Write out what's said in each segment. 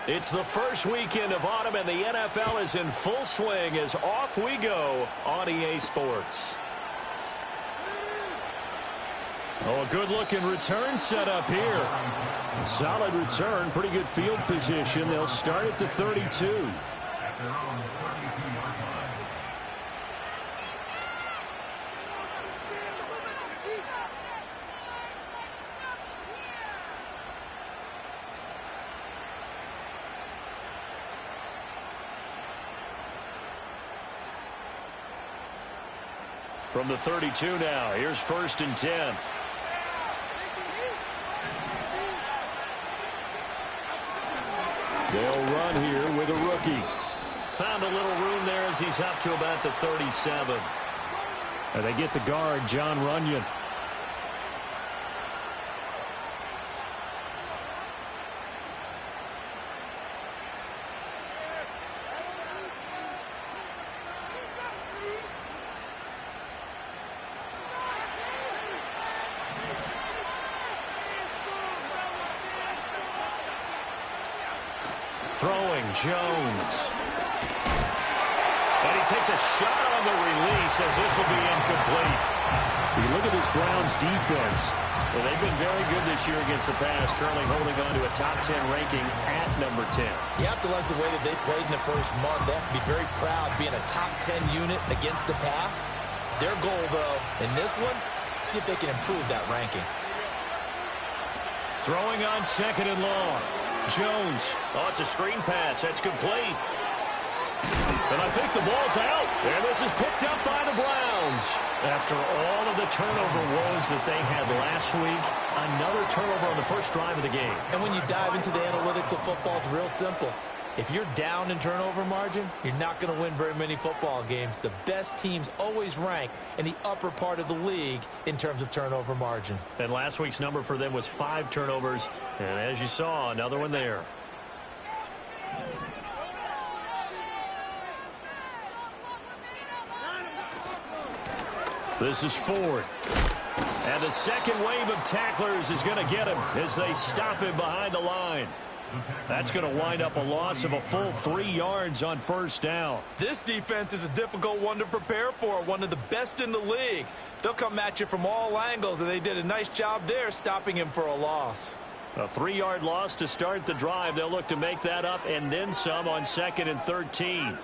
It's the first weekend of autumn, and the NFL is in full swing as off we go on EA Sports. Oh, a good-looking return set up here. A solid return, pretty good field position. They'll start at the 32. From the 32 now, here's 1st and 10. They'll run here with a rookie. Found a little room there as he's up to about the 37. And they get the guard, John Runyon. Throwing, Jones. And he takes a shot on the release as this will be incomplete. You look at this Browns defense. Well, they've been very good this year against the pass, currently holding on to a top 10 ranking at number 10. You have to like the way that they played in the first month. They have to be very proud being a top 10 unit against the pass. Their goal, though, in this one, see if they can improve that ranking. Throwing on 2nd and long. Jones. Oh, it's a screen pass. That's complete. And I think the ball's out. And this is picked up by the Browns. After all of the turnover woes that they had last week, another turnover on the first drive of the game. And when you dive into the analytics of football, it's real simple. If you're down in turnover margin, you're not going to win very many football games. The best teams always rank in the upper part of the league in terms of turnover margin. And last week's number for them was 5 turnovers. And as you saw, another one there. This is Ford. And the second wave of tacklers is going to get him as they stop him behind the line. That's going to wind up a loss of a full 3 yards on 1st down. This defense is a difficult one to prepare for, one of the best in the league. They'll come at you from all angles, and they did a nice job there stopping him for a loss. A 3-yard loss to start the drive. They'll look to make that up and then some on 2nd and 13.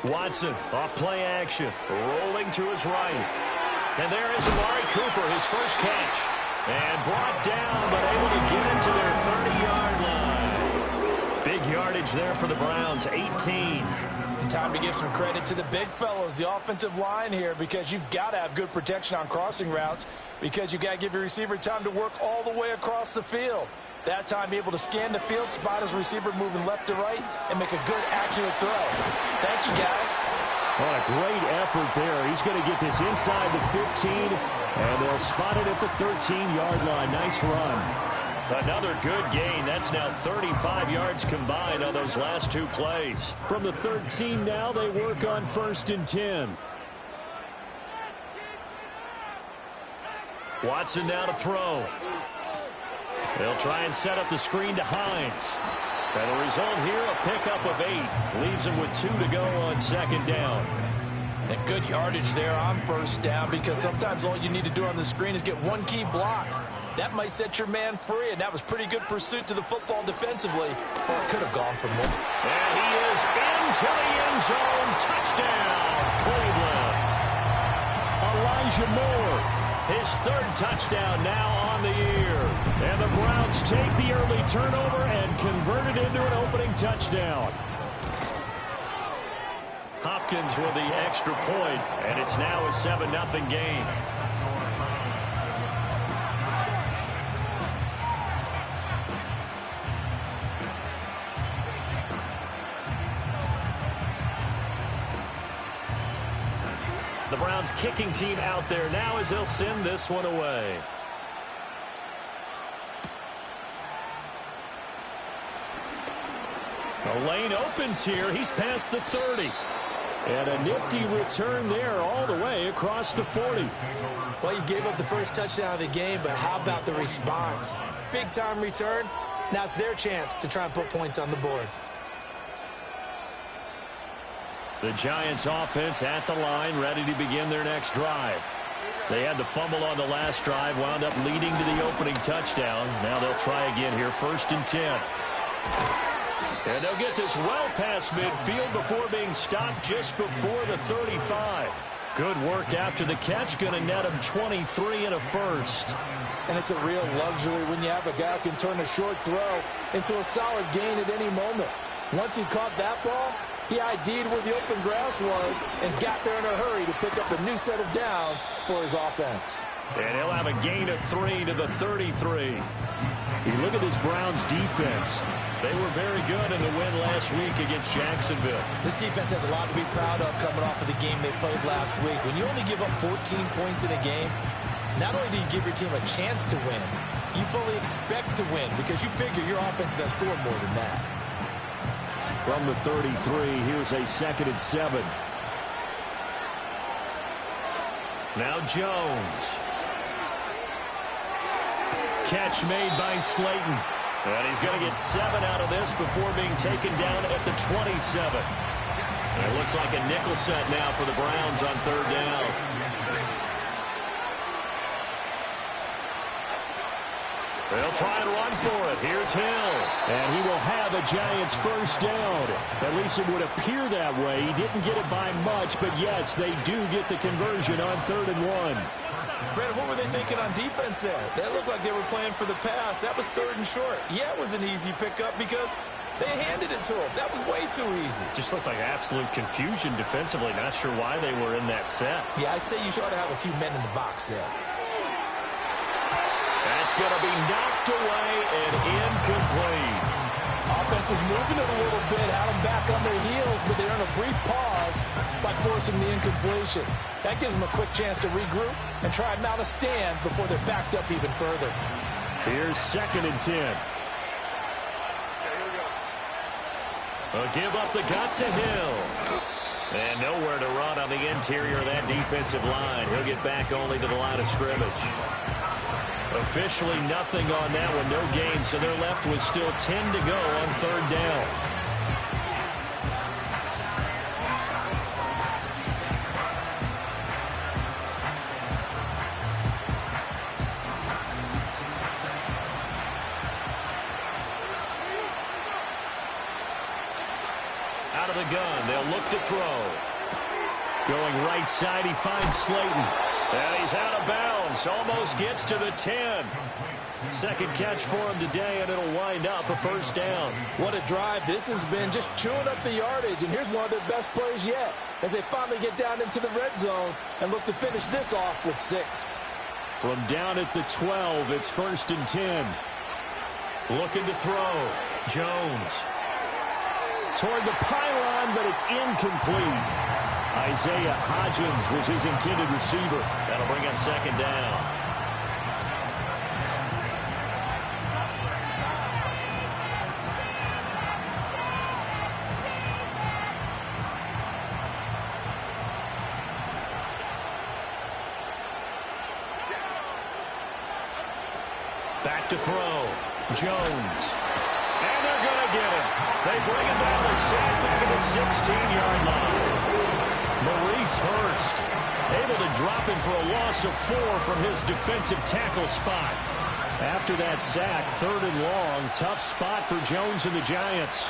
Watson off play action, rolling to his right. And there is Amari Cooper, his first catch. And brought down, but able to get into their 30-yard line. Big yardage there for the Browns, 18. And time to give some credit to the big fellows, the offensive line here, because you've got to have good protection on crossing routes, because you've got to give your receiver time to work all the way across the field. That time, be able to scan the field, spot his receiver moving left to right, and make a good, accurate throw. Thank you, guys. What a great effort there. He's going to get this inside the 15, and they'll spot it at the 13-yard line. Nice run. Another good gain. That's now 35 yards combined on those last 2 plays. From the 13 now, they work on 1st and 10. Watson now to throw. They'll try and set up the screen to Hines. And the result here, a pickup of 8. Leaves him with 2 to go on 2nd down. And good yardage there on 1st down, because sometimes all you need to do on the screen is get one key block. That might set your man free, and that was pretty good pursuit to the football defensively. Or it could have gone for more. And he is into the end zone. Touchdown, Cleveland. Elijah Moore, his 3rd touchdown now on the year. And the Browns take the early turnover and convert it into an opening touchdown. Hopkins with the extra point, and it's now a 7-0 game. The Browns kicking team out there now as they'll send this one away. The lane opens here. He's past the 30. And a nifty return there all the way across the 40. Well, you gave up the first touchdown of the game, but how about the response? Big-time return, Now it's their chance to try and put points on the board. The Giants offense at the line, ready to begin their next drive. They had the fumble on the last drive, wound up leading to the opening touchdown. Now they'll try again here, 1st and 10. And they'll get this well past midfield before being stopped just before the 35. Good work after the catch, going to net him 23 and a first. And it's a real luxury when you have a guy who can turn a short throw into a solid gain at any moment. Once he caught that ball, he ID'd where the open grass was and got there in a hurry to pick up a new set of downs for his offense. And he'll have a gain of 3 to the 33. You look at this Browns defense. They were very good in the win last week against Jacksonville. This defense has a lot to be proud of coming off of the game they played last week. When you only give up 14 points in a game, not only do you give your team a chance to win, you fully expect to win because you figure your offense is going to score more than that. From the 33, here's a 2nd and 7. Now Jones. Catch made by Slayton. And he's going to get 7 out of this before being taken down at the 27. And it looks like a nickel set now for the Browns on 3rd down. They'll try and run for it. Here's Hill. And he will have a Giants 1st down. At least it would appear that way. He didn't get it by much, but yes, they do get the conversion on 3rd and 1. Brandon, what were they thinking on defense there? That looked like they were playing for the pass. That was 3rd and short. Yeah, it was an easy pickup because they handed it to him. That was way too easy. Just looked like absolute confusion defensively. Not sure why they were in that set. Yeah, I'd say you should have a few men in the box there. That's going to be knocked away and incomplete. Offense was moving it a little bit, had them back on their heels, but they earned a brief pause by forcing the incompletion. That gives them a quick chance to regroup and try and mount a stand before they're backed up even further. Here's 2nd and 10. A give up the gut to Hill. And nowhere to run on the interior of that defensive line. He'll get back only to the line of scrimmage. Officially nothing on that one, no gain, so they're left with still 10 to go on 3rd down. Out of the gun, they'll look to throw. Going right side, he finds Slayton. And he's out of bounds. Almost gets to the 10. 2nd catch for him today, and it'll wind up a 1st down. What a drive this has been, just chewing up the yardage. And here's one of their best plays yet as they finally get down into the red zone and look to finish this off with 6. From down at the 12, it's 1st and 10. Looking to throw. Jones. Toward the pylon, but it's incomplete. Isaiah Hodgins was his intended receiver. That'll bring up 2nd down. Back to throw. Jones. And they're going to get him. They bring him down the sack back at the 16-yard line. Maurice Hurst able to drop him for a loss of 4 from his defensive tackle spot. After that sack, 3rd and long, tough spot for Jones and the Giants.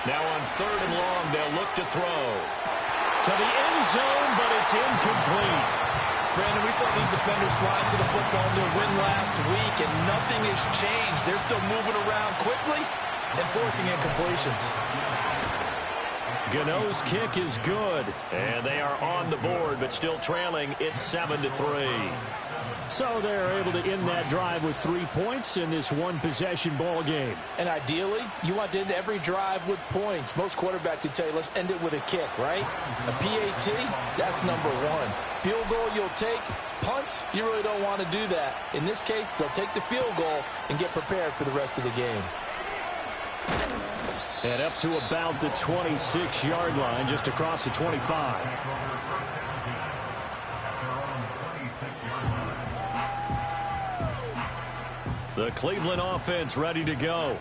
Now on 3rd and long, they'll look to throw. To the end zone, but it's incomplete. Brandon, we saw these defenders fly to the football in their win last week, and nothing has changed. They're still moving around quickly and forcing incompletions. Gano's kick is good, and they are on the board, but still trailing. It's 7-3. So they're able to end that drive with 3 points in this one-possession ball game. And ideally, you want to end every drive with points. Most quarterbacks would tell you, let's end it with a kick, right? A PAT, that's number 1. Field goal you'll take. Punts, you really don't want to do that. In this case, they'll take the field goal and get prepared for the rest of the game. And up to about the 26-yard line, just across the 25. The Cleveland offense ready to go.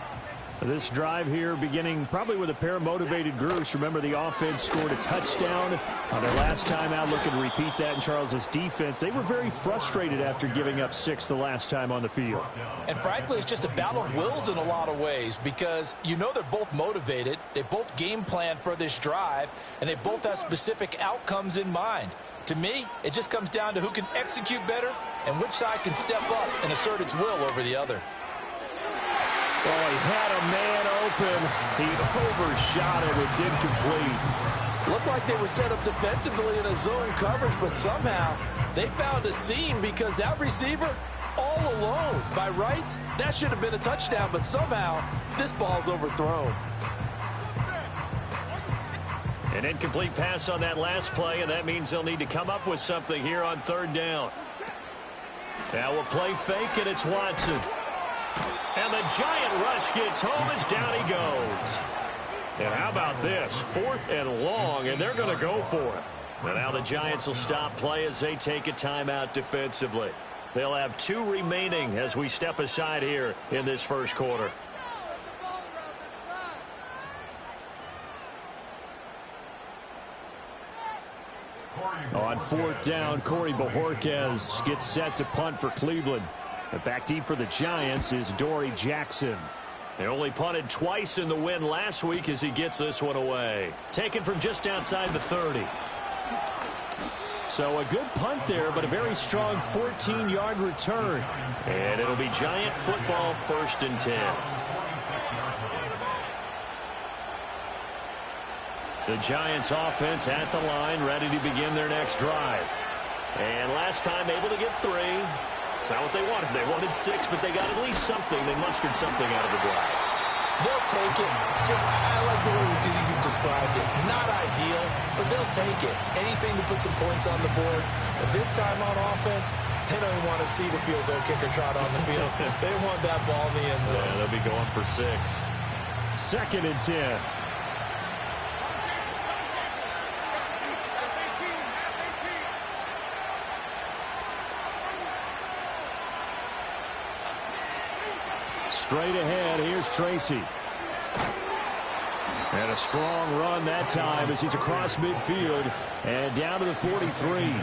This drive here beginning probably with a pair of motivated groups. Remember, the offense scored a touchdown on their last time out. Looking to repeat that in Charles' defense. They were very frustrated after giving up 6 the last time on the field. And frankly, it's just a battle of wills in a lot of ways because you know they're both motivated. They both game plan for this drive, and they both have specific outcomes in mind. To me, it just comes down to who can execute better and which side can step up and assert its will over the other. Oh, he had a man open. He overshot it. It's incomplete. Looked like they were set up defensively in a zone coverage, but somehow they found a seam because that receiver all alone. By rights, that should have been a touchdown, but somehow this ball's overthrown. An incomplete pass on that last play, and that means they'll need to come up with something here on 3rd down. Now we'll play fake, and it's Watson. And the giant rush gets home as down he goes. And how about this? 4th and long, and they're going to go for it. And now the Giants will stop play as they take a timeout defensively. They'll have 2 remaining as we step aside here in this first quarter. On 4th down, Corey Bojorquez gets set to punt for Cleveland. And back deep for the Giants is Dory Jackson. They only punted twice in the win last week as he gets this one away. Taken from just outside the 30. So a good punt there, but a very strong 14-yard return. And it'll be Giant football 1st and 10. The Giants offense at the line, ready to begin their next drive. And last time able to get 3. It's not what they wanted. They wanted 6, but they got at least something. They mustered something out of the drive. They'll take it. I like the way you've described it. Not ideal, but they'll take it. Anything to put some points on the board. But this time on offense, they don't even want to see the field goal kicker trot on the field. They want that ball in the end zone. Yeah, they'll be going for 6. 2nd and 10. Straight ahead, here's Tracy. And a strong run that time as he's across midfield and down to the 43.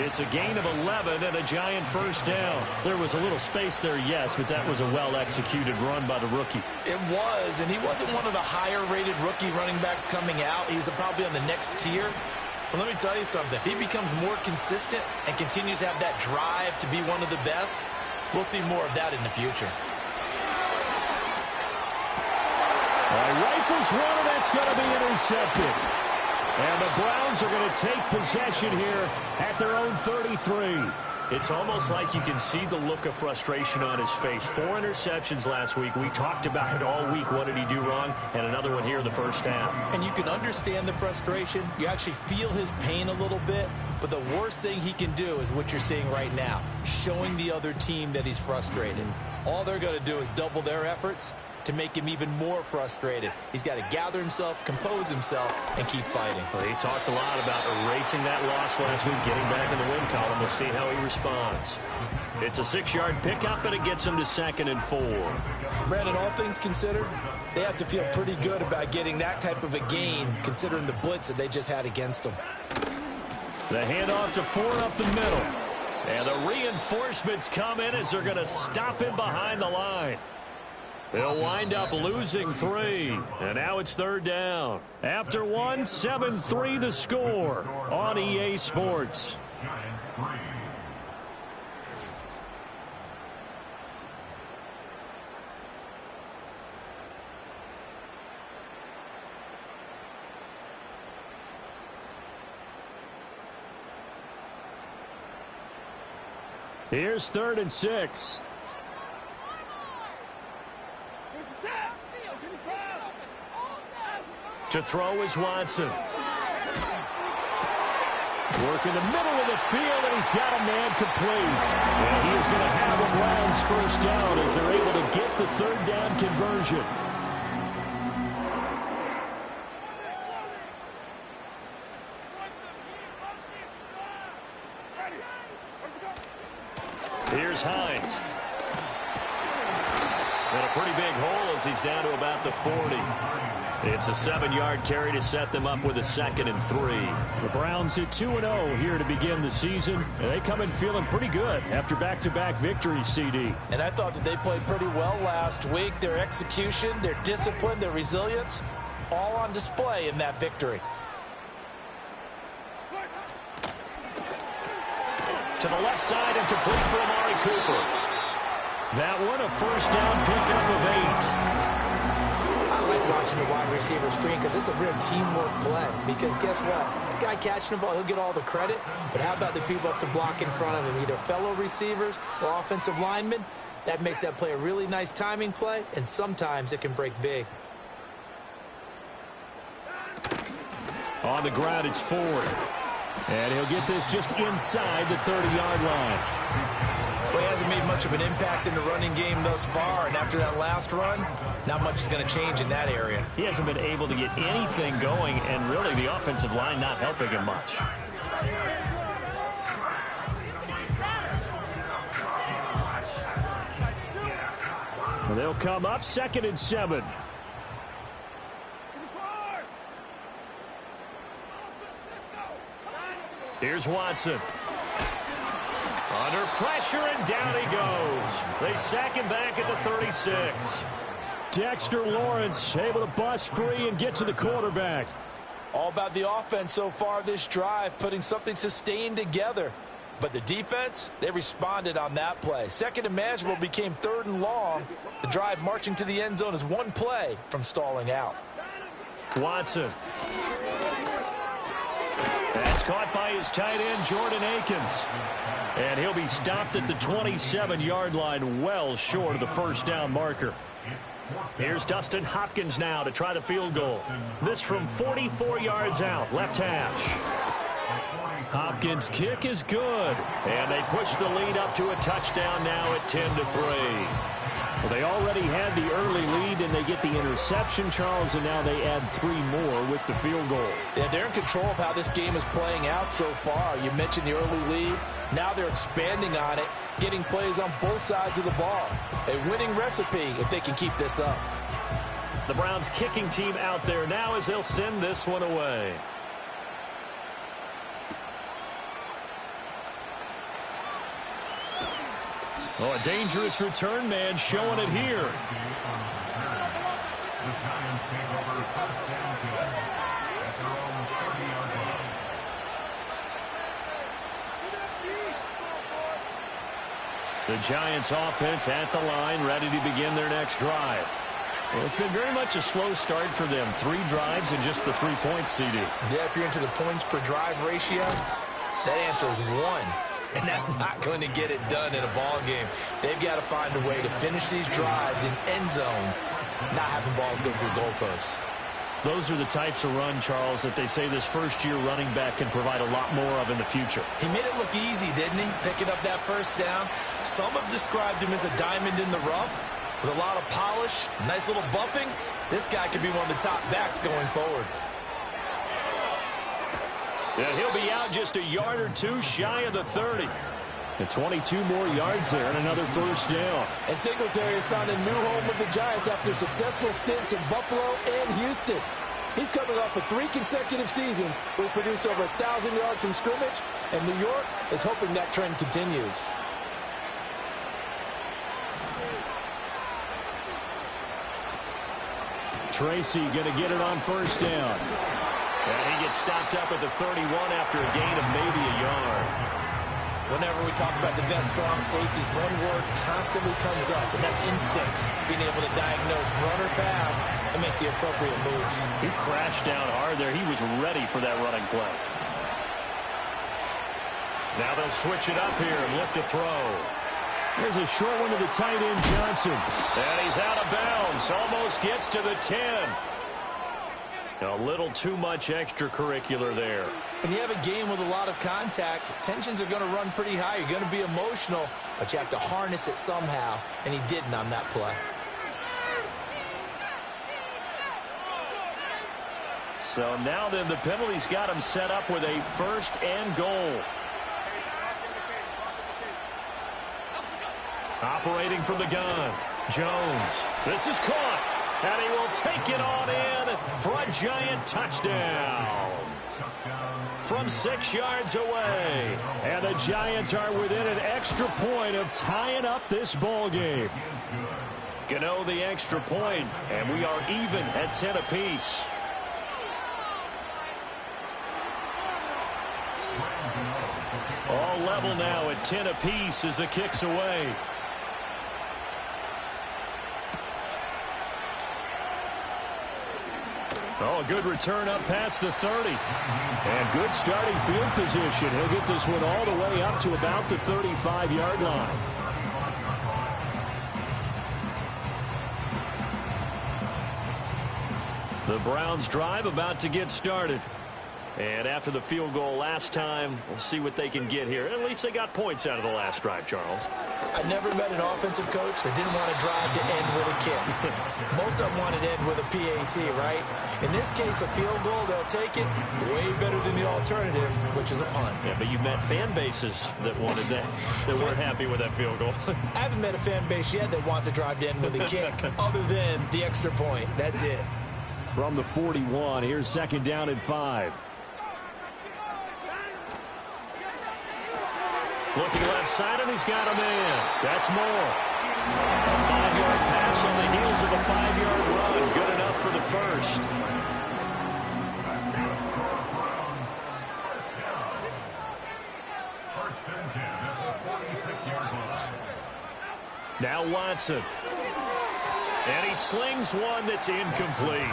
It's a gain of 11 and a Giant 1st down. There was a little space there, yes, but that was a well-executed run by the rookie. It was, and he wasn't one of the higher-rated rookie running backs coming out. He's probably on the next tier. But let me tell you something. If he becomes more consistent and continues to have that drive to be one of the best, we'll see more of that in the future. Rifles one, and that's going to be intercepted. And the Browns are going to take possession here at their own 33. It's almost like you can see the look of frustration on his face. 4 interceptions last week. We talked about it all week. What did he do wrong? And another one here in the 1st half. And you can understand the frustration. You actually feel his pain a little bit. But the worst thing he can do is what you're seeing right now, showing the other team that he's frustrated. All they're going to do is double their efforts to make him even more frustrated. He's got to gather himself, compose himself, and keep fighting. Well, he talked a lot about erasing that loss last week, getting back in the win column. We'll see how he responds. It's a 6-yard pickup, and it gets him to 2nd and 4. Brandon, all things considered, they have to feel pretty good about getting that type of a gain, considering the blitz that they just had against them. The handoff to Ford up the middle. And the reinforcements come in as they're going to stop him behind the line. They'll wind up losing 3. And now it's 3rd down. After 1, 7-3 the score on EA Sports. Here's 3rd and 6. To throw is Watson. Work in the middle of the field, and he's got a man complete. And he is going to have the Browns 1st down as they're able to get the 3rd down conversion. Here's Hines. pretty big hole as he's down to about the 40. It's a 7-yard carry to set them up with a 2nd and 3. The Browns hit 2-0 here to begin the season, and they come in feeling pretty good after back-to-back victories, CD. And I thought that they played pretty well last week. Their execution, their discipline, their resilience, all on display in that victory. To the left side and complete for Amari Cooper. That one a first down pickup of 8. I like watching the wide receiver screen because it's a real teamwork play. Because guess what? The guy catching the ball, he'll get all the credit. But how about the people up to block in front of him, either fellow receivers or offensive linemen? That makes that play a really nice timing play, and sometimes it can break big. On the ground, it's Ford. And he'll get this just inside the 30-yard line. Well, he hasn't made much of an impact in the running game thus far, and after that last run, not much is going to change in that area. He hasn't been able to get anything going, and really the offensive line not helping him much. Well, they'll come up 2nd and 7. Here's Watson. Under pressure, and down he goes. They sack him back at the 36. Dexter Lawrence able to bust free and get to the quarterback. All about the offense so far this drive, putting something sustained together. But the defense, they responded on that play. 2nd and manageable became 3rd and long. The drive marching to the end zone is one play from stalling out. Watson. That's caught by his tight end, Jordan Akins. And he'll be stopped at the 27-yard line, well short of the first down marker. Here's Dustin Hopkins now to try the field goal. This from 44 yards out, left hash. Hopkins' kick is good. And they push the lead up to a touchdown now at 10-3. Well, they already had the early lead, and they get the interception, Charles, and now they add 3 more with the field goal. Yeah, they're in control of how this game is playing out so far. You mentioned the early lead. Now they're expanding on it, getting plays on both sides of the ball. A winning recipe if they can keep this up. The Browns kicking team out there now as they'll send this one away. Oh, a dangerous return man showing it here. The Giants offense at the line, ready to begin their next drive. Well, it's been very much a slow start for them. 3 drives and just the 3 points, CD. Yeah, if you're into the points per drive ratio, that answer is 1. And that's not going to get it done in a ball game. They've got to find a way to finish these drives in end zones, not having balls go through goalposts. Those are the types of run, Charles, that they say this first-year running back can provide a lot more of in the future. He made it look easy, didn't he? Picking up that first down. Some have described him as a diamond in the rough with a lot of polish, nice little buffing. This guy could be one of the top backs going forward. Yeah, he'll be out just a yard or 2 shy of the 30. And 22 more yards there and another first down. And Singletary has found a new home with the Giants after successful stints in Buffalo and Houston. He's coming off of 3 consecutive seasons where he produced over 1,000 yards from scrimmage, and New York is hoping that trend continues. Tracy going to get it on first down. And he gets stopped up at the 31 after a gain of maybe a yard. Whenever we talk about the best strong safeties, one word constantly comes up, and that's instincts. Being able to diagnose run or pass and make the appropriate moves. He crashed down hard there. He was ready for that running play. Now they'll switch it up here and look to throw. There's a short one to the tight end, Johnson. And he's out of bounds. Almost gets to the 10. A little too much extracurricular there. When you have a game with a lot of contact, tensions are going to run pretty high. You're going to be emotional, but you have to harness it somehow, and he didn't on that play. So now then the penalty's got him set up with a 1st and goal. Operating from the gun. Jones. This is caught. And he will take it on in for a giant touchdown. From 6 yards away. And the Giants are within an extra point of tying up this ball game. Gano the extra point, and we are even at 10 apiece. All level now at 10 apiece as the kick's away. Oh, a good return up past the 30. And good starting field position. He'll get this one all the way up to about the 35-yard line. The Browns drive about to get started. And after the field goal last time, we'll see what they can get here. At least they got points out of the last drive, Charles. I never met an offensive coach that didn't want to drive to end with a kick. Most of them wanted to end with a PAT, right? In this case, a field goal, they'll take it way better than the alternative, which is a punt. Yeah, but you met fan bases that wanted that, that weren't happy with that field goal. I haven't met a fan base yet that wants to drive to end with a kick, other than the extra point. That's it. From the 41, here's 2nd down and 5. Looking left side, and he's got a man. That's more. A 5-yard pass on the heels of a 5-yard run. Good enough for the first. Now Watson. And he slings one that's incomplete.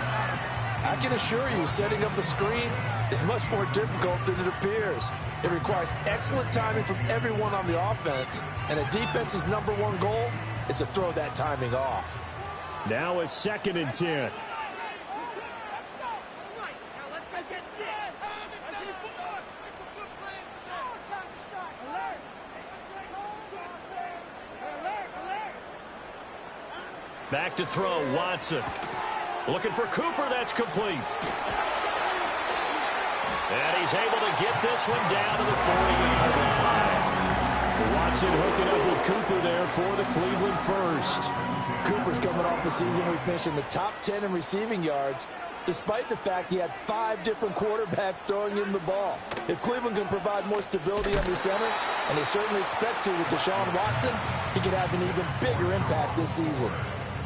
I can assure you, setting up a screen is much more difficult than it appears. It requires excellent timing from everyone on the offense, and a defense's #1 goal is to throw that timing off. Now a 2nd and 10. Back to throw, Watson. Looking for Cooper, that's complete. And he's able to get this one down to the 40-yard line. Watson hooking up with Cooper there for the Cleveland first. Cooper's coming off the season we finished in the top 10 in receiving yards, despite the fact he had 5 different quarterbacks throwing him the ball. If Cleveland can provide more stability under center, and they certainly expect to with Deshaun Watson, he could have an even bigger impact this season.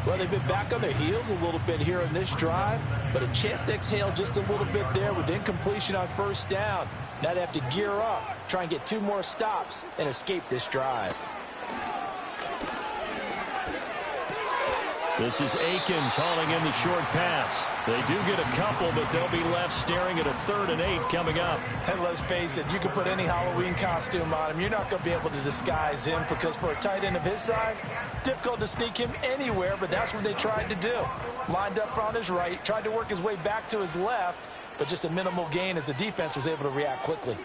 Well, they've been back on their heels a little bit here in this drive, but a chance to exhale just a little bit there with incompletion on 1st down. Now they have to gear up, try and get 2 more stops, and escape this drive. This is Akins hauling in the short pass. They do get a couple, but they'll be left staring at a 3rd and 8 coming up. And let's face it, you can put any Halloween costume on him. You're not going to be able to disguise him because for a tight end of his size, difficult to sneak him anywhere, but that's what they tried to do. Lined up on his right, tried to work his way back to his left, but just a minimal gain as the defense was able to react quickly.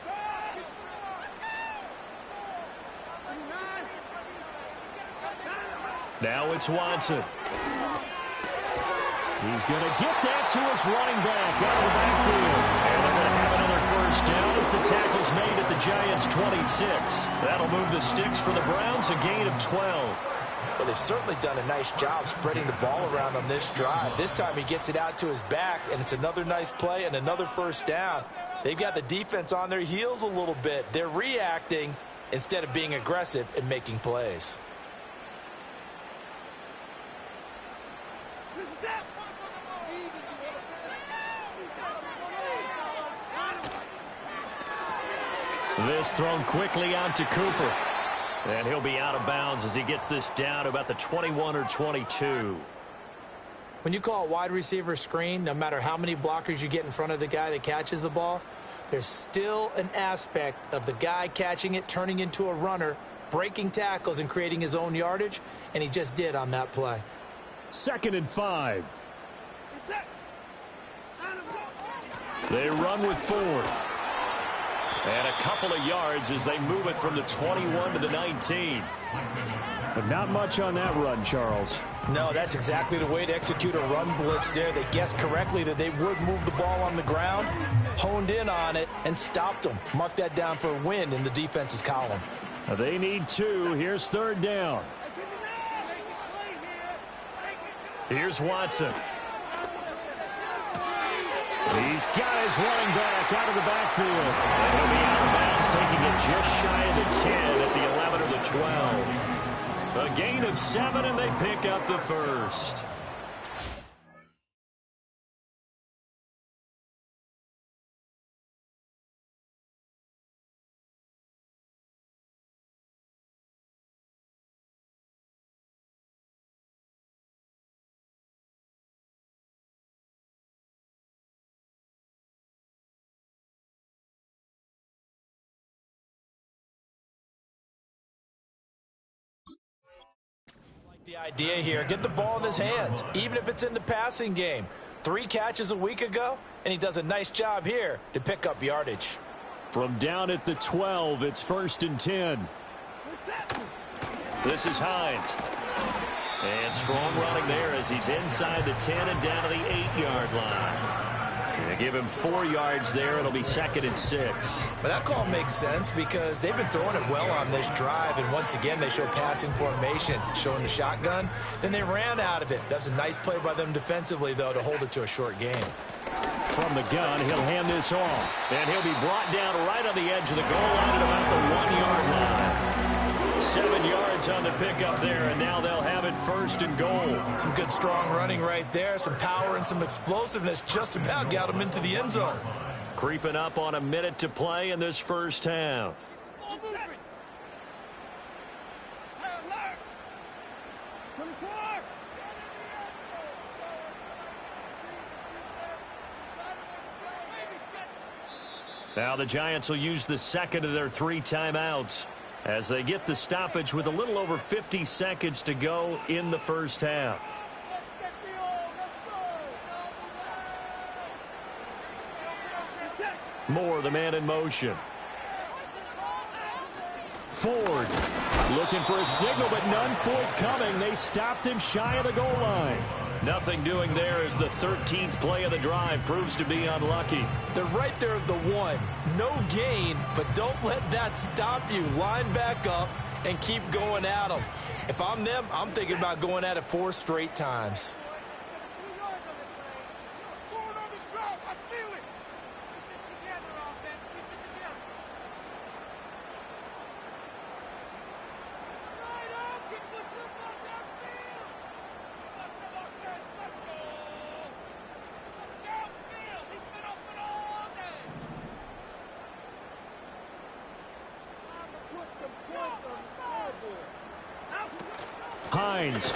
Now it's Watson. He's going to get that to his running back out of the backfield. And they're going to have another 1st down as the tackle's made at the Giants' 26. That'll move the sticks for the Browns, a gain of 12. Well, they've certainly done a nice job spreading the ball around on this drive. This time he gets it out to his back, and it's another nice play and another 1st down. They've got the defense on their heels a little bit. They're reacting instead of being aggressive and making plays. This thrown quickly out to Cooper. And he'll be out of bounds as he gets this down to about the 21 or 22. When you call a wide receiver screen, no matter how many blockers you get in front of the guy that catches the ball, there's still an aspect of the guy catching it, turning into a runner, breaking tackles and creating his own yardage, and he just did on that play. 2nd and 5. They run with Ford. And a couple of yards as they move it from the 21 to the 19. But not much on that run, Charles. No, that's exactly the way to execute a run blitz there. They guessed correctly that they would move the ball on the ground, honed in on it, and stopped them. Mark that down for a win in the defense's column. They need 2. Here's 3rd down. Here's Watson. He's got his running back out of the backfield. And he'll be out of bounds, taking it just shy of the 10 at the 11 or the 12. A gain of 7, and they pick up the first. The idea here, get the ball in his hands, even if it's in the passing game. 3 catches a week ago, and he does a nice job here to pick up yardage. From down at the 12, it's 1st and 10. This is Hines. And strong running there as he's inside the 10 and down to the 8-yard line. They give him 4 yards there. It'll be 2nd and 6. But that call makes sense because they've been throwing it well on this drive, and once again they show passing formation, showing the shotgun. Then they ran out of it. That's a nice play by them defensively, though, to hold it to a short game. From the gun, he'll hand this off. And he'll be brought down right on the edge of the goal line at about the 1-yard line. 7 yards on the pickup there, and now they'll have it 1st and goal. Some good strong running right there, some power and some explosiveness, just about got them into the end zone. Creeping up on a minute to play in this first half. Now the Giants will use the second of their 3 timeouts as they get the stoppage with a little over 50 seconds to go in the first half. Moore, the man in motion. Ford looking for a signal, but none forthcoming. They stopped him shy of the goal line. Nothing doing there as the 13th play of the drive proves to be unlucky. They're right there at the 1. No gain, but don't let that stop you. Line back up and keep going at them. If I'm them, I'm thinking about going at it 4 straight times. Hines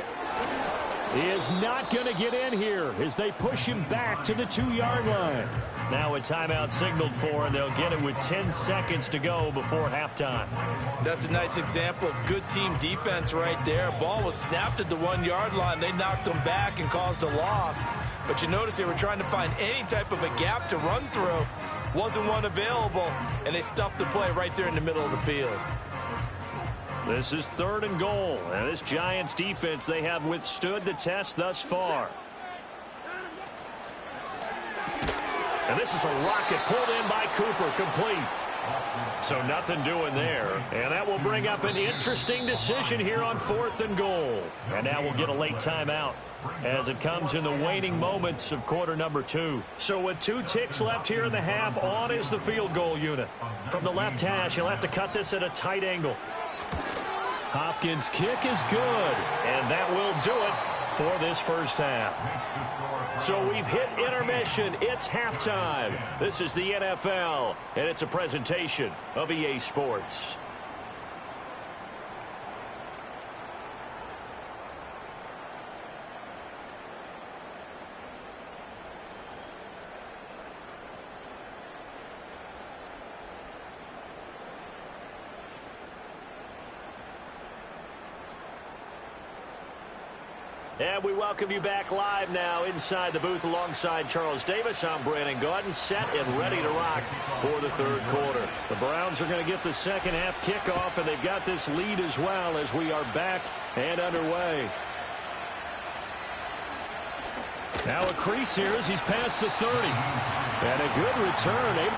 is not going to get in here as they push him back to the 2-yard line. Now a timeout signaled for, and they'll get it with 10 seconds to go before halftime. That's a nice example of good team defense right there. Ball was snapped at the 1-yard line. They knocked them back and caused a loss. But you notice they were trying to find any type of a gap to run through. Wasn't one available, and they stuffed the play right there in the middle of the field. This is 3rd and goal, and this Giants defense, they have withstood the test thus far. And this is a rocket pulled in by Cooper, complete. So nothing doing there, and that will bring up an interesting decision here on 4th and goal. And now we'll get a late timeout as it comes in the waning moments of quarter number 2. So with 2 ticks left here in the half, on is the field goal unit. From the left hash, he'll have to cut this at a tight angle. Hopkins' kick is good, and that will do it for this first half. So we've hit intermission. It's halftime. This is the NFL, and it's a presentation of EA Sports. And we welcome you back live now inside the booth alongside Charles Davis. I'm Brandon Gaudin, set and ready to rock for the 3rd quarter. The Browns are going to get the second half kickoff, and they've got this lead as well as we are back and underway. Now a crease here as he's past the 30. And a good return.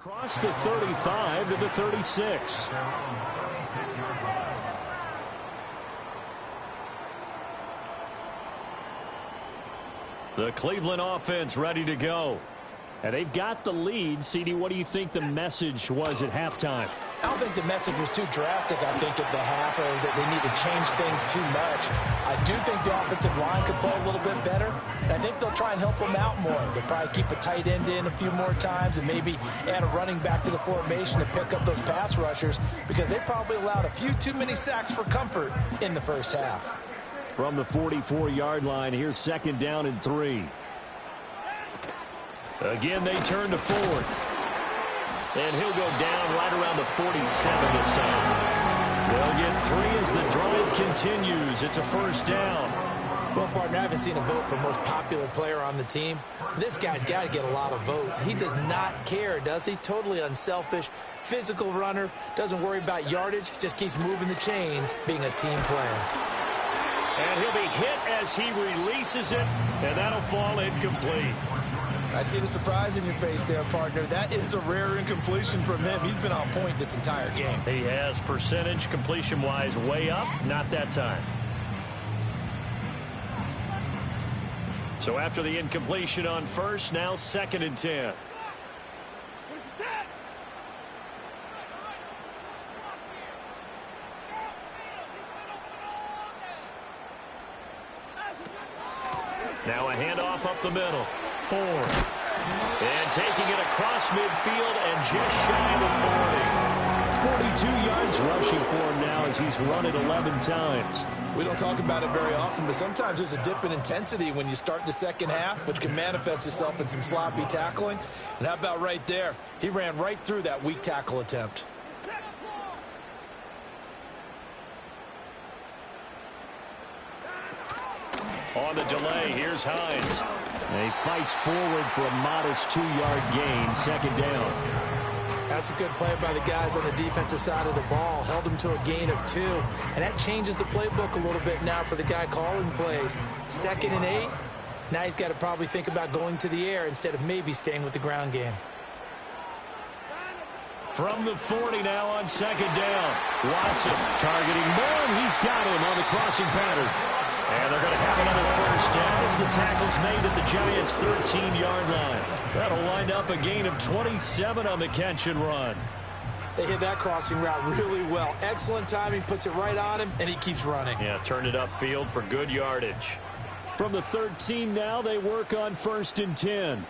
Across the 35 to the 36. The Cleveland offense ready to go. And they've got the lead. CD, what do you think the message was at halftime? I don't think the message was too drastic, I think, at the half, or that they need to change things too much. I do think the offensive line could play a little bit better, and I think they'll try and help them out more. They'll probably keep a tight end in a few more times and maybe add a running back to the formation to pick up those pass rushers, because they probably allowed a few too many sacks for comfort in the first half. From the 44-yard line, here's 2nd down and 3. Again, they turn to Ford. And he'll go down right around the 47 this time. They'll get 3 as the drive continues. It's a 1st down. Well, partner, I haven't seen a vote for most popular player on the team. This guy's got to get a lot of votes. He does not care, does he? Totally unselfish, physical runner, doesn't worry about yardage, just keeps moving the chains, being a team player. And he'll be hit as he releases it, and that'll fall incomplete. I see the surprise in your face there, partner. That is a rare incompletion from him. He's been on point this entire game. He has percentage completion-wise way up, not that time. So after the incompletion on 1st, now 2nd and 10. Now a handoff up the middle. Ford. And taking it across midfield and just shy of the 40. 42 yards rushing for him now as he's run it 11 times. We don't talk about it very often, but sometimes there's a dip in intensity when you start the second half, which can manifest itself in some sloppy tackling. And how about right there? He ran right through that weak tackle attempt. On the delay, here's Hines. And he fights forward for a modest 2-yard gain, 2nd down. That's a good play by the guys on the defensive side of the ball. Held him to a gain of 2. And that changes the playbook a little bit now for the guy calling plays. 2nd and 8. Now he's got to probably think about going to the air instead of maybe staying with the ground game. From the 40 now on 2nd down. Watson targeting Moore, and he's got him on the crossing pattern. And they're going to have another 1st down as the tackle's made at the Giants' 13-yard line. That'll wind up a gain of 27 on the catch and run. They hit that crossing route really well. Excellent timing, puts it right on him, and he keeps running. Yeah, turned it upfield for good yardage. From the 13 now, they work on 1st and 10.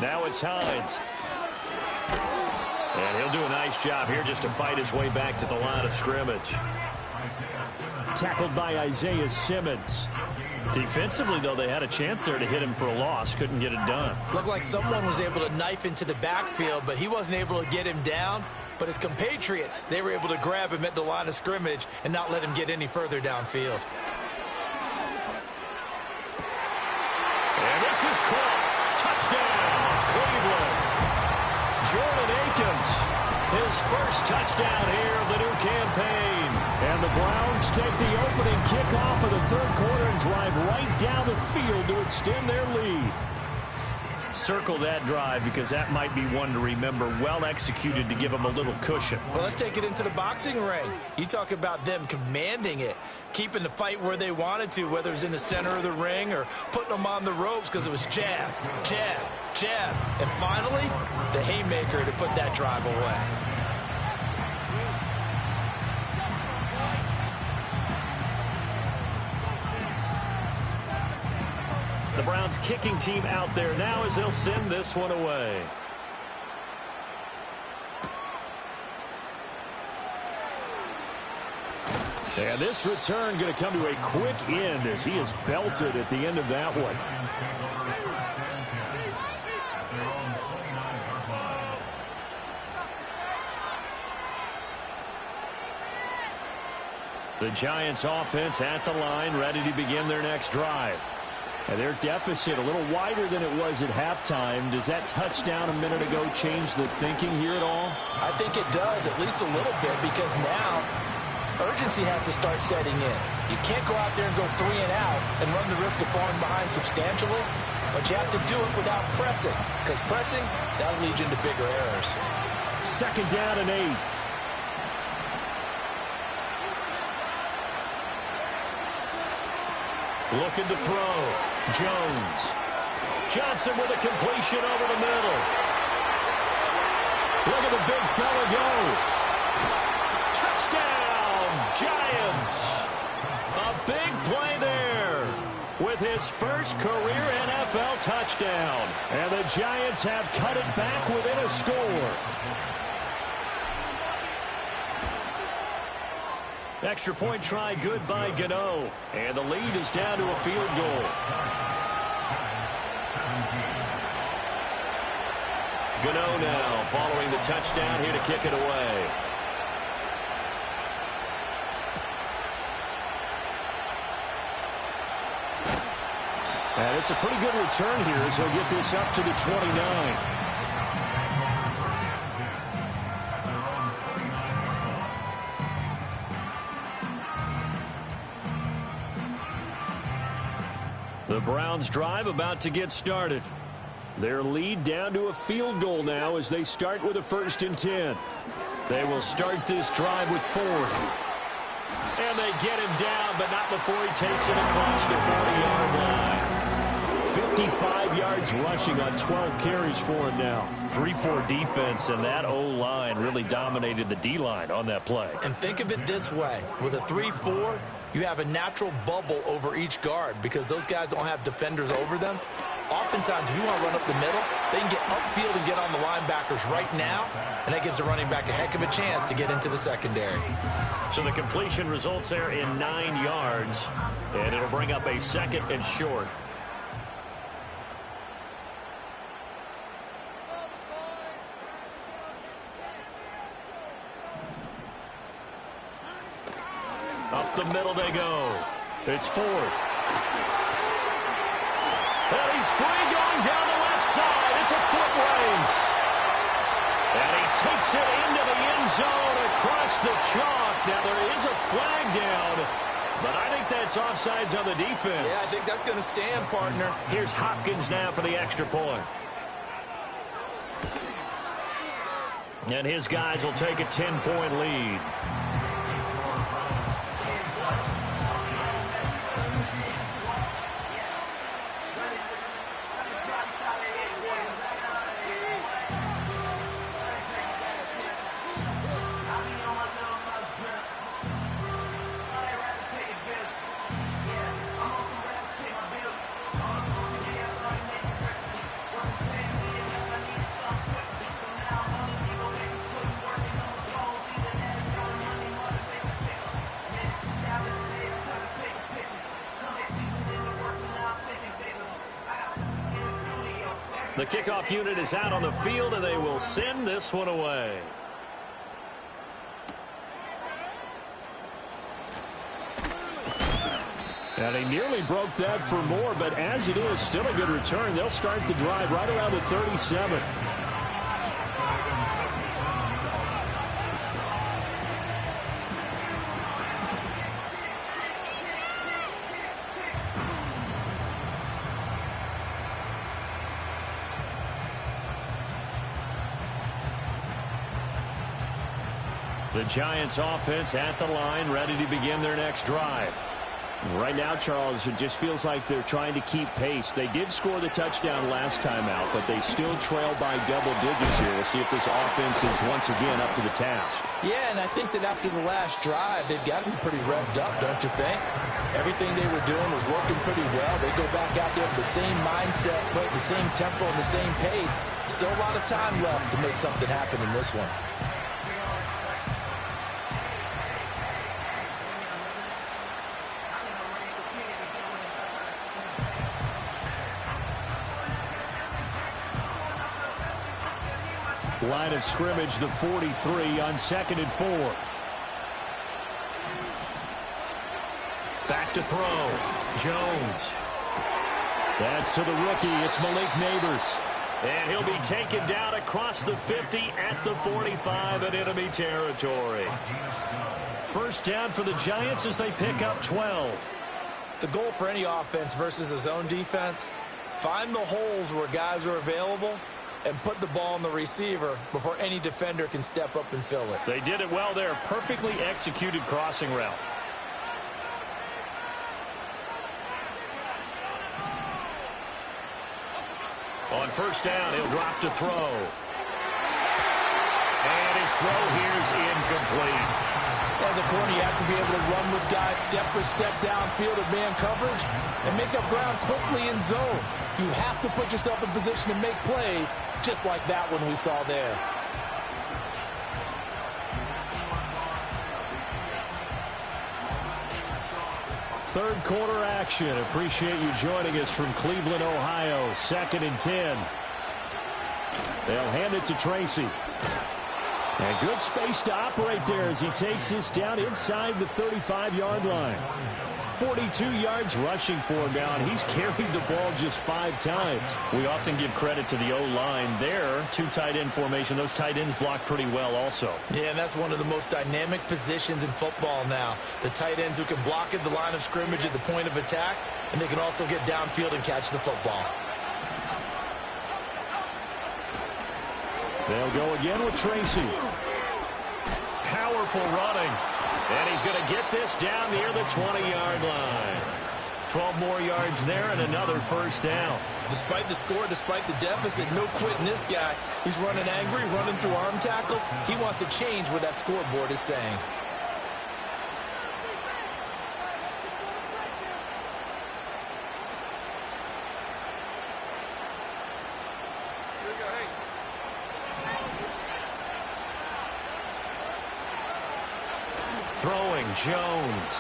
Now it's Hines. And he'll do a nice job here just to fight his way back to the line of scrimmage. Tackled by Isaiah Simmons. Defensively, though, they had a chance there to hit him for a loss. Couldn't get it done. Looked like someone was able to knife into the backfield, but he wasn't able to get him down. But his compatriots, they were able to grab him at the line of scrimmage and not let him get any further downfield. And this is caught. Touchdown, Cleveland. Jordan Akins, his first touchdown here of the new campaign. And the Browns take the opening kickoff of the 3rd quarter and drive right down the field to extend their lead. Circle that drive because that might be one to remember. Well executed to give them a little cushion. Well, let's take it into the boxing ring. You talk about them commanding it, keeping the fight where they wanted to, whether it was in the center of the ring or putting them on the ropes because it was jab, jab, jab. And finally, the haymaker to put that drive away. The Browns kicking team out there now as they'll send this one away. And this return going to come to a quick end as he is belted at the end of that one. The Giants offense at the line, ready to begin their next drive. And their deficit a little wider than it was at halftime. Does that touchdown a minute ago change the thinking here at all? I think it does, at least a little bit, because now urgency has to start setting in. You can't go out there and go 3 and out and run the risk of falling behind substantially. but you have to do it without pressing, because pressing, that'll lead you into bigger errors. 2nd down and 8. Looking to throw. Jones. Johnson with a completion over the middle. Look at the big fella go. Touchdown, Giants. A big play there with his first career NFL touchdown. And the Giants have cut it back within a score. Extra point try good by Gano. And the lead is down to a field goal. Gano now following the touchdown here to kick it away. And it's a pretty good return here as he'll get this up to the 29. The Browns drive about to get started. Their lead down to a field goal now as they start with a 1st and 10. They will start this drive with 4. And they get him down, but not before he takes it across the 40-yard line. 55 yards rushing on 12 carries for him now. 3-4 defense, and that O-line really dominated the D-line on that play. And think of it this way. With a 3-4, you have a natural bubble over each guard because those guys don't have defenders over them. Oftentimes, if you want to run up the middle, they can get upfield and get on the linebackers right now, and that gives the running back a heck of a chance to get into the secondary. So the completion results there in 9 yards, and it'll bring up a 2nd and short. Up the middle they go. It's 4. And he's free going down the left side. It's a foot race. And he takes it into the end zone across the chalk. Now there is a flag down, but I think that's offsides on the defense. Yeah, I think that's going to stand, partner. Here's Hopkins now for the extra point. And his guys will take a 10-point lead. The kickoff unit is out on the field, and they will send this one away. And he nearly broke that for more, but as it is, still a good return. They'll start the drive right around the 37. The Giants offense at the line, ready to begin their next drive. Right now, Charles, it just feels like they're trying to keep pace. They did score the touchdown last time out, but they still trail by double digits here. We'll see if this offense is once again up to the task. Yeah, and I think that after the last drive, they've got to be pretty revved up, don't you think? Everything they were doing was working pretty well. They go back out there with the same mindset, play at the same tempo and the same pace. Still a lot of time left to make something happen in this one. Line of scrimmage, the 43 on 2nd and 4. Back to throw. Jones. That's to the rookie. It's Malik Neighbors. And he'll be taken down across the 50 at the 45 in enemy territory. First down for the Giants as they pick up 12. The goal for any offense versus a zone defense, Find the holes where guys are available and put the ball on the receiver before any defender can step up and fill it. They did it well there. Perfectly executed crossing route. On first down, he'll drop to throw. And his throw here is incomplete. As a corner, you have to be able to run with guys step for step downfield of man coverage and make up ground quickly in zone. You have to put yourself in position to make plays, just like that one we saw there. Third quarter action. Appreciate you joining us from Cleveland, Ohio. 2nd and 10. They'll hand it to Tracy. And good space to operate there as he takes this down inside the 35-yard line. 42 yards rushing for him now, and he's carried the ball just 5 times. We often give credit to the O-line there. 2 tight end formation. Those tight ends block pretty well also. Yeah, and that's one of the most dynamic positions in football now. The tight ends who can block at the line of scrimmage at the point of attack, and they can also get downfield and catch the football. They'll go again with Tracy. Powerful running. And he's going to get this down near the 20-yard line. 12 more yards there and another first down. Despite the score, despite the deficit, no quitting this guy. He's running angry, running through arm tackles. He wants to change what that scoreboard is saying. Throwing, Jones.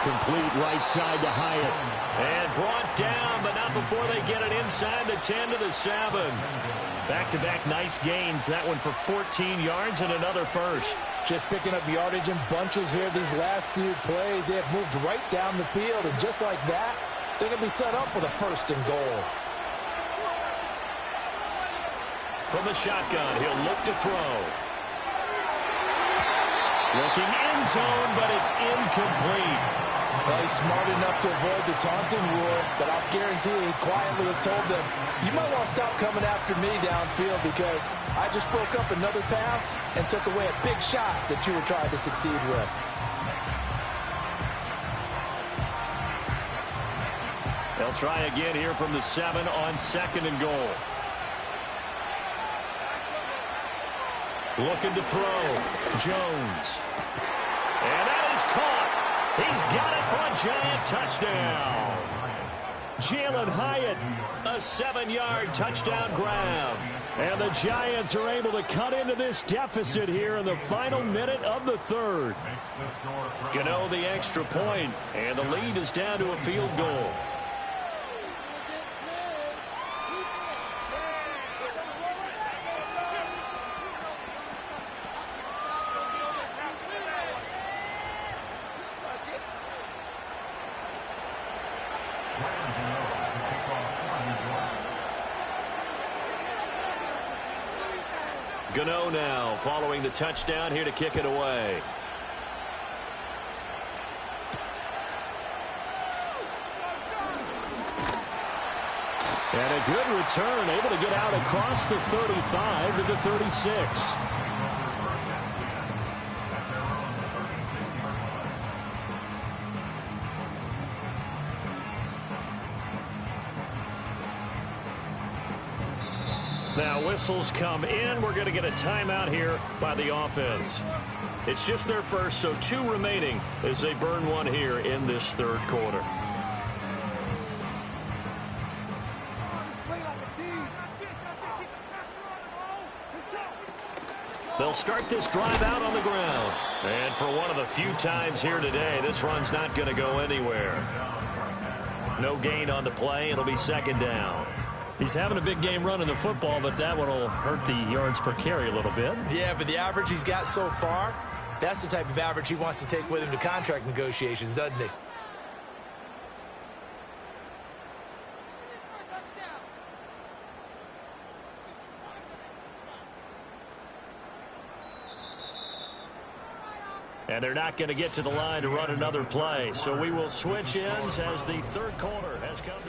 Complete right side to Hyatt. And brought down, but not before they get it inside the 10 to the 7. Back-to-back nice gains. That one for 14 yards and another first. Just picking up yardage in bunches here these last few plays. They have moved right down the field, and just like that, they're going to be set up with a 1st and goal. From the shotgun, he'll look to throw. Looking end zone, but it's incomplete. Well, he's smart enough to avoid the taunting rule, but I'll guarantee he quietly has told them, you might want to stop coming after me downfield because I just broke up another pass and took away a big shot that you were trying to succeed with. They'll try again here from the 7 on 2nd and goal. Looking to throw. Jones. And that is caught. He's got it for a giant touchdown. Jalen Hyatt, A 7-yard touchdown grab. and the Giants are able to cut into this deficit here in the final minute of the 3rd. Gano the extra point, and the lead is down to a field goal. Gano now following the touchdown here to kick it away. And a good return, able to get out across the 35 to the 36. Now whistles come in. We're going to get a timeout here by the offense. It's just their first, so 2 remaining as they burn one here in this 3rd quarter. They'll start this drive out on the ground. And for one of the few times here today, this run's not going to go anywhere. No gain on the play. It'll be 2nd down. He's having a big game running the football, but that one will hurt the yards per carry a little bit. Yeah, but the average he's got so far, that's the type of average he wants to take with him to contract negotiations, doesn't he? And they're not going to get to the line to run another play. So we will switch ends as the third quarter has come to...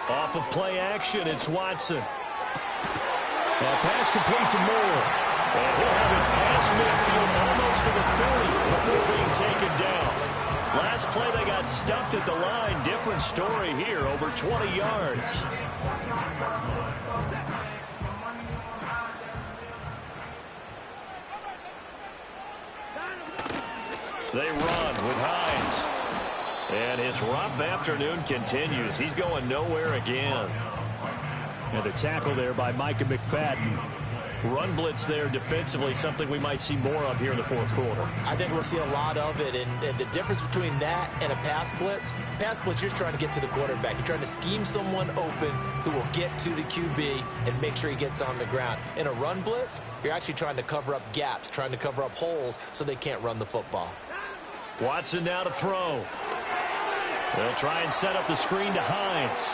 Off of play action, it's Watson. Pass complete to Moore. And he'll have it past midfield almost to the 30 before being taken down. Last play, they got stuffed at the line. Different story here, over 20 yards. They run with Hines. And his rough afternoon continues. He's going nowhere again. And the tackle there by Micah McFadden. Run blitz there defensively, something we might see more of here in the fourth quarter. I think we'll see a lot of it, and the difference between that and a pass blitz, you're trying to get to the quarterback. You're trying to scheme someone open who will get to the QB and make sure he gets on the ground. In a run blitz, you're actually trying to cover up gaps, trying to cover up holes so they can't run the football. Watson now to throw. They'll try and set up the screen to Hines.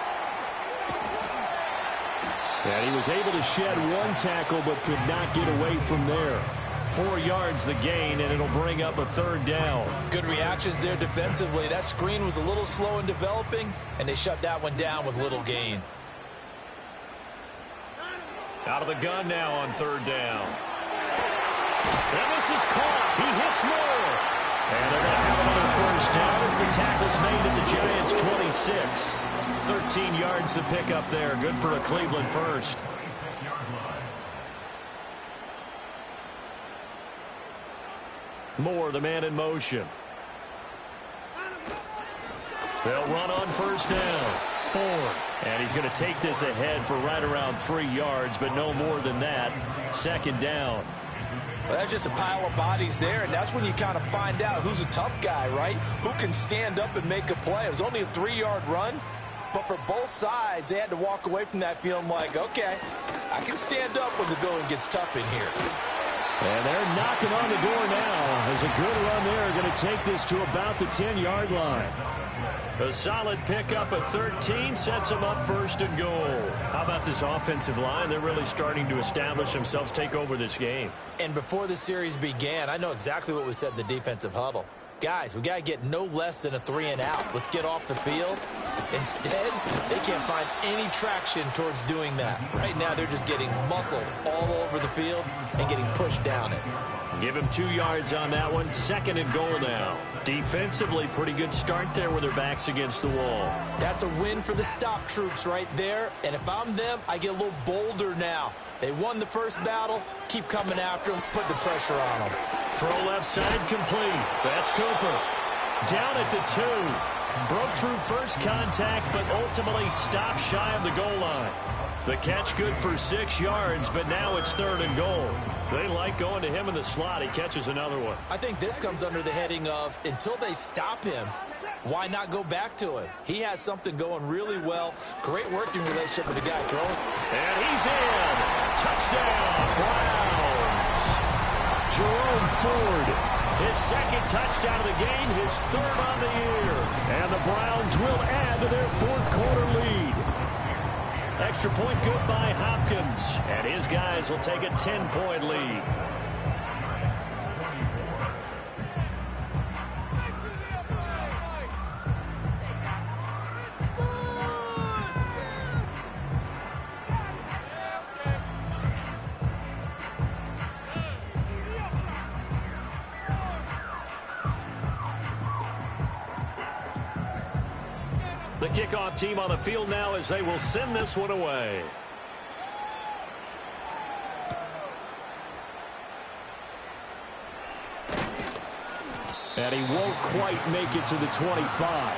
And he was able to shed one tackle but could not get away from there. 4 yards the gain, and it'll bring up a third down. Good reactions there defensively. That screen was a little slow in developing, and they shut that one down with little gain. Out of the gun now on third down. And this is caught. He hits Moore. And they're going to have another first down as the tackle's made at the Giants' 26. 13 yards to pick up there. Good for a Cleveland first. Moore, the man in motion. They'll run on first down. Ford. And he's going to take this ahead for right around 3 yards, but no more than that. Second down. Well, that's just a pile of bodies there, and that's when you kind of find out who's a tough guy, right? Who can stand up and make a play. It was only a 3-yard run, but for both sides, they had to walk away from that feeling like, okay, I can stand up when the going gets tough in here. And they're knocking on the door now as a good run there going to take this to about the 10-yard line. A solid pickup at 13 sets them up first and goal. How about this offensive line? They're really starting to establish themselves, take over this game. And before the series began, I know exactly what was said in the defensive huddle. Guys, we got to get no less than a 3-and-out. Let's get off the field. Instead, they can't find any traction towards doing that. Right now, they're just getting muscled all over the field and getting pushed down it. Give him 2 yards on that one. Second and goal now. Defensively, pretty good start there with their backs against the wall. That's a win for the stop troops right there. And if I'm them, I get a little bolder now. They won the first battle. Keep coming after them. Put the pressure on them. Throw left side complete. That's Cooper. Down at the 2. Broke through first contact, but ultimately stopped shy of the goal line. The catch good for 6 yards, but now it's third and goal. They like going to him in the slot. He catches another one. I think this comes under the heading of until they stop him, why not go back to him? He has something going really well. Great working relationship with the guy throwing. And he's in. Touchdown, Browns. Jerome Ford. His second touchdown of the game, his third on the year. And the Browns will add to their fourth quarter lead. Extra point good by Hopkins. And his guys will take a 10-point lead. The kickoff team on the field now as they will send this one away. And he won't quite make it to the 25.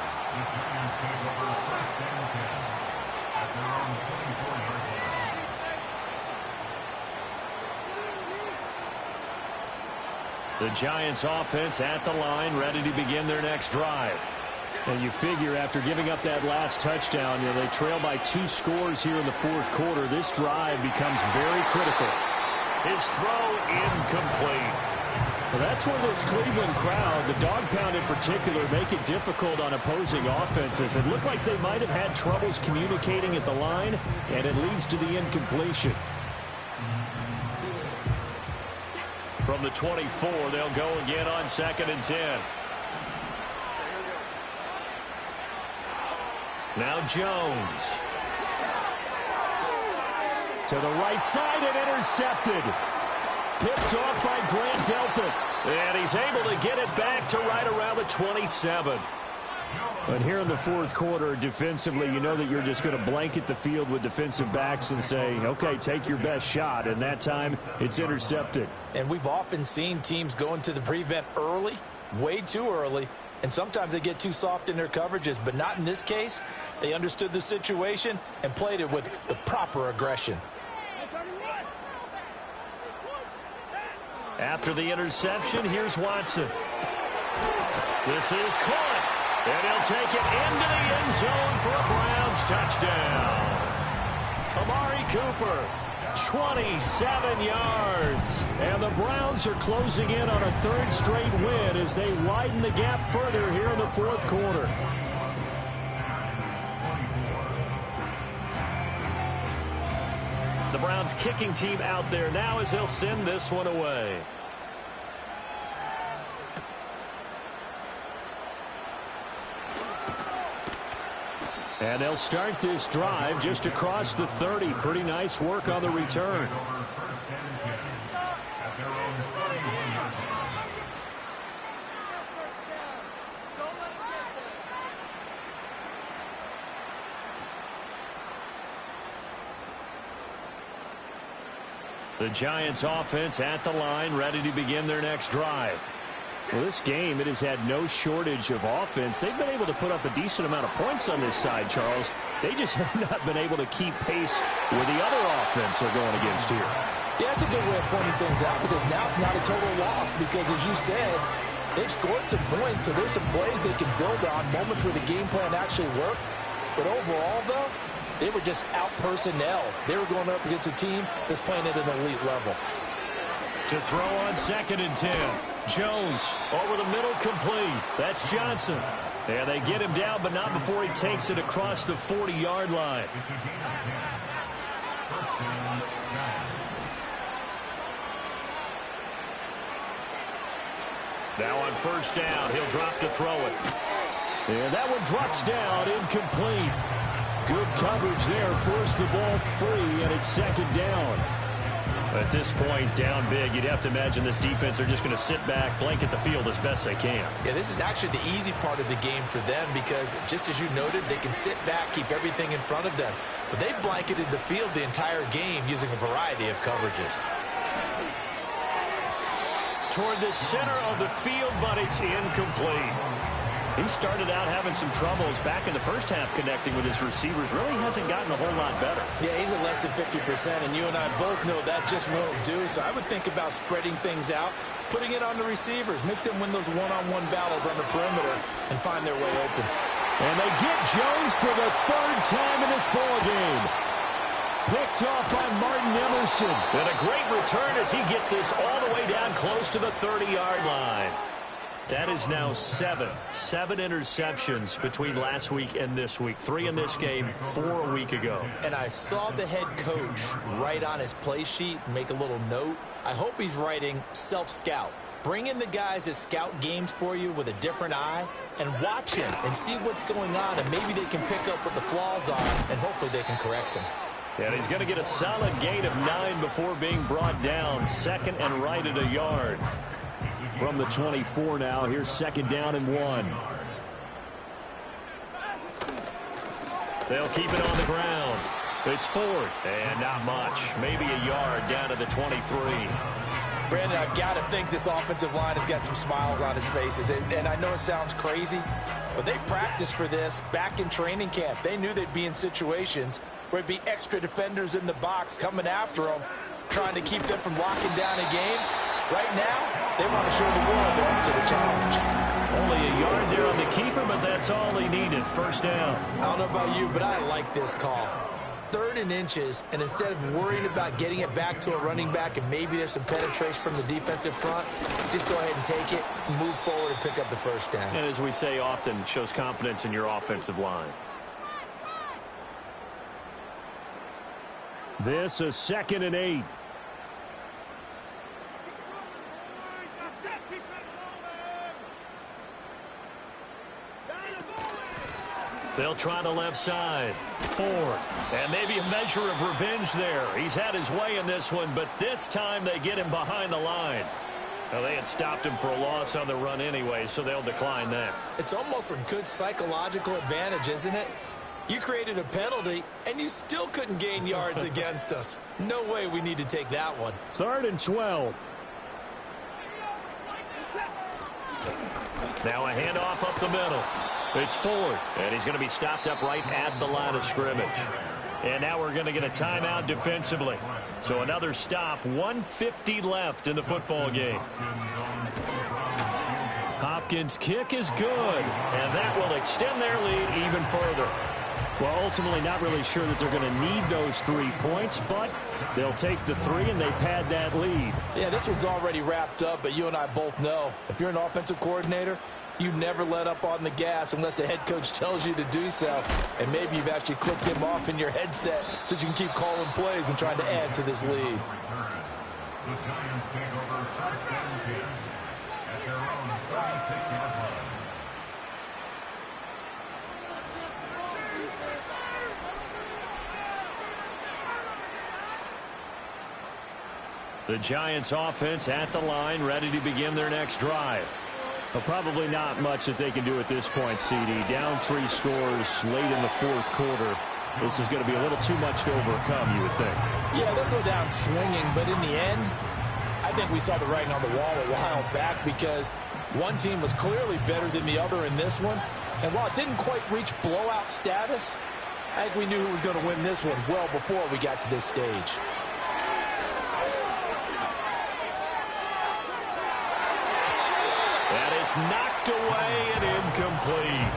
The Giants offense at the line, ready to begin their next drive. And you figure after giving up that last touchdown, they trail by 2 scores here in the fourth quarter. This drive becomes very critical. His throw incomplete. Well, that's where this Cleveland crowd, the dog pound in particular, make it difficult on opposing offenses. It looked like they might have had troubles communicating at the line, and it leads to the incompletion. From the 24, they'll go again on 2nd and 10. Now Jones. To the right side and intercepted. Picked off by Grant Delpit. And he's able to get it back to right around the 27. But here in the fourth quarter, defensively, you know that you're just going to blanket the field with defensive backs and say, okay, take your best shot. And that time, it's intercepted. And we've often seen teams go into the prevent early, way too early, and sometimes they get too soft in their coverages. But not in this case. They understood the situation and played it with the proper aggression. After the interception, here's Watson. This is caught. And he'll take it into the end zone for a Browns touchdown. Amari Cooper, 27 yards. And the Browns are closing in on a 3rd straight win as they widen the gap further here in the fourth quarter. The Browns kicking team out there now as they'll send this one away. And they'll start this drive just across the 30. Pretty nice work on the return. The Giants offense at the line, ready to begin their next drive. Well, this game, it has had no shortage of offense. They've been able to put up a decent amount of points on this side, Charles. They just have not been able to keep pace with the other offense they're going against here. Yeah, that's a good way of pointing things out because now it's not a total loss because, as you said, they've scored some points, so there's some plays they can build on, moments where the game plan actually worked. But overall, though, they were just out personnel. They were going up against a team that's playing at an elite level. To throw on 2nd and 10. Jones over the middle, complete. That's Johnson. And they get him down, but not before he takes it across the 40-yard line. Now on 1st down, he'll drop to throw it. And that one drops down, incomplete. Good coverage there, forced the ball free, and it's 2nd down. At this point, down big, you'd have to imagine this defense are just going to sit back, blanket the field as best they can. Yeah, this is actually the easy part of the game for them because, just as you noted, they can sit back, keep everything in front of them. But they've blanketed the field the entire game using a variety of coverages. Toward the center of the field, but it's incomplete. He started out having some troubles back in the first half connecting with his receivers. Really hasn't gotten a whole lot better. Yeah, he's at less than 50%, and you and I both know that just won't do. So I would think about spreading things out, putting it on the receivers, make them win those one-on-one battles on the perimeter and find their way open. And they get Jones for the 3rd time in this ball game. Picked off by Martin Emerson. And a great return as he gets this all the way down close to the 30-yard line. That is now 7 interceptions between last week and this week. 3 in this game, 4 a week ago. And I saw the head coach write on his play sheet, make a little note. I hope he's writing self-scout. Bring in the guys that scout games for you with a different eye and watch him and see what's going on, and maybe they can pick up what the flaws are, and hopefully they can correct them. And he's going to get a solid gain of 9 before being brought down. 2nd and right at a yard. From the 24 now, here's 2nd down and 1. They'll keep it on the ground. It's 4th, and not much. Maybe a yard down to the 23. Brandon, I've got to think this offensive line has got some smiles on its faces. And I know it sounds crazy, but they practiced for this back in training camp. They knew they'd be in situations where it'd be extra defenders in the box coming after them, trying to keep them from locking down a game. Right now, they want to show the world they're up to the challenge. Only a yard there on the keeper, but that's all he needed. First down. I don't know about you, but I like this call. 3rd and inches, and instead of worrying about getting it back to a running back and maybe there's some penetration from the defensive front, just go ahead and take it, move forward, and pick up the first down. And as we say often, shows confidence in your offensive line. This is 2nd and 8. They'll try the left side. Ford. And maybe a measure of revenge there. He's had his way in this one, but this time they get him behind the line. Well, they had stopped him for a loss on the run anyway, so they'll decline that. It's almost a good psychological advantage, isn't it? You created a penalty, and you still couldn't gain yards against us. No way we need to take that one. 3rd and 12. Now a handoff up the middle. It's Ford, and he's going to be stopped up right at the line of scrimmage. And now we're going to get a timeout defensively. So another stop, 1:50 left in the football game. Hopkins' kick is good, and that will extend their lead even further. Well, ultimately not really sure that they're going to need those 3 points, but they'll take the 3 and they pad that lead. Yeah, this one's already wrapped up, but you and I both know if you're an offensive coordinator, you never let up on the gas unless the head coach tells you to do so. And maybe you've actually clicked him off in your headset so you can keep calling plays and trying to add to this lead. The Giants offense at the line, ready to begin their next drive. Well, probably not much that they can do at this point, CD. Down 3 scores late in the 4th quarter. This is going to be a little too much to overcome, you would think. Yeah, they'll go down swinging, but in the end, I think we saw the writing on the wall a while back because one team was clearly better than the other in this one. And while it didn't quite reach blowout status, I think we knew who was going to win this one well before we got to this stage. And it's knocked away and incomplete.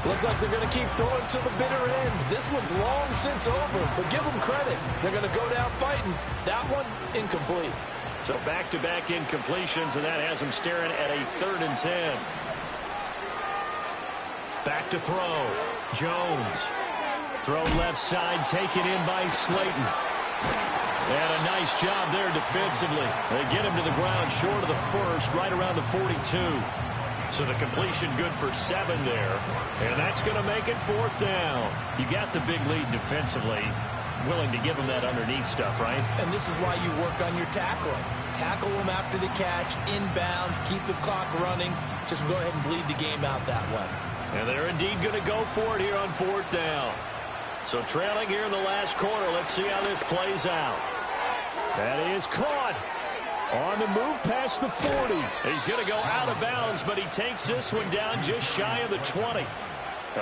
Looks like they're going to keep throwing to the bitter end. This one's long since over, but give them credit. They're going to go down fighting. That one, incomplete. So back-to-back incompletions, and that has them staring at a 3rd and 10. Back to throw. Jones. Throw left side, taken in by Slayton. And a nice job there defensively. They get him to the ground short of the first, right around the 42. So the completion good for 7 there. And that's going to make it 4th down. You got the big lead defensively. Willing to give them that underneath stuff, right? And this is why you work on your tackling. Tackle them after the catch, inbounds, keep the clock running. Just go ahead and bleed the game out that way. And they're indeed going to go for it here on 4th down. So trailing here in the last quarter. Let's see how this plays out. That is caught. On the move past the 40. He's going to go out of bounds, but he takes this one down just shy of the 20.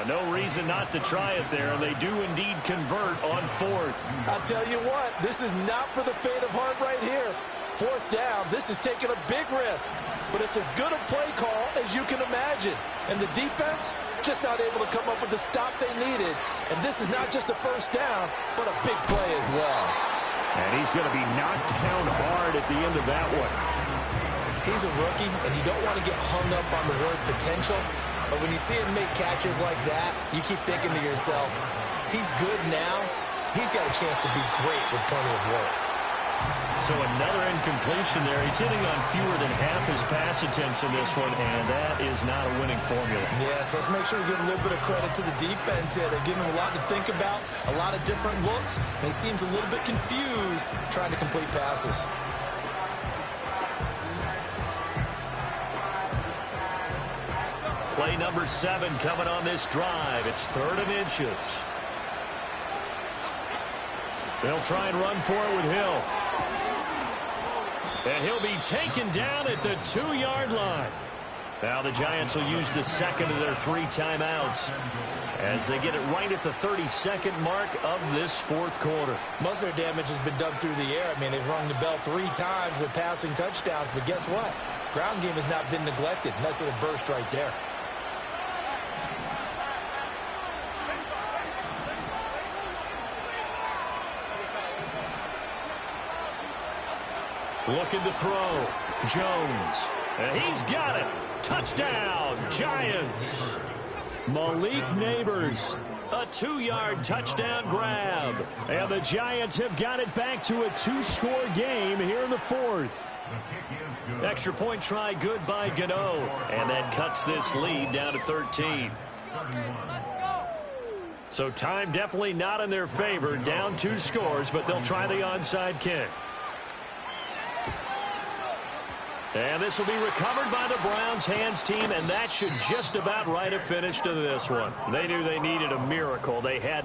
No reason not to try it there, and they do indeed convert on 4th. I'll tell you what, this is not for the faint of heart right here. 4th down, this is taking a big risk, but it's as good a play call as you can imagine. And the defense, just not able to come up with the stop they needed. And this is not just a 1st down, but a big play as well. And he's going to be knocked down hard at the end of that one. He's a rookie, and you don't want to get hung up on the word potential. But when you see him make catches like that, you keep thinking to yourself, he's good now. He's got a chance to be great with plenty of work. So another incompletion there. He's hitting on fewer than half his pass attempts in this one, and that is not a winning formula. Yes, let's make sure we give a little bit of credit to the defense here. They're giving him a lot to think about, a lot of different looks, and he seems a little bit confused trying to complete passes. Play number 7 coming on this drive. It's 3rd and inches. They'll try and run for it with Hill. And he'll be taken down at the 2-yard line. Now the Giants will use the 2nd of their 3 timeouts as they get it right at the 32nd mark of this 4th quarter. Most of their damage has been done through the air. I mean, they've rung the bell 3 times with passing touchdowns, but guess what? Ground game has not been neglected. Nice little burst right there. Looking to throw. Jones. And he's got it. Touchdown, Giants. Malik Neighbors. A 2-yard touchdown grab. And the Giants have got it back to a 2-score game here in the fourth. Extra point try good by Gano. And that cuts this lead down to 13. So time definitely not in their favor. Down 2 scores, but they'll try the onside kick. And this will be recovered by the Browns hands team, and that should just about write a finish to this one. They knew they needed a miracle. They had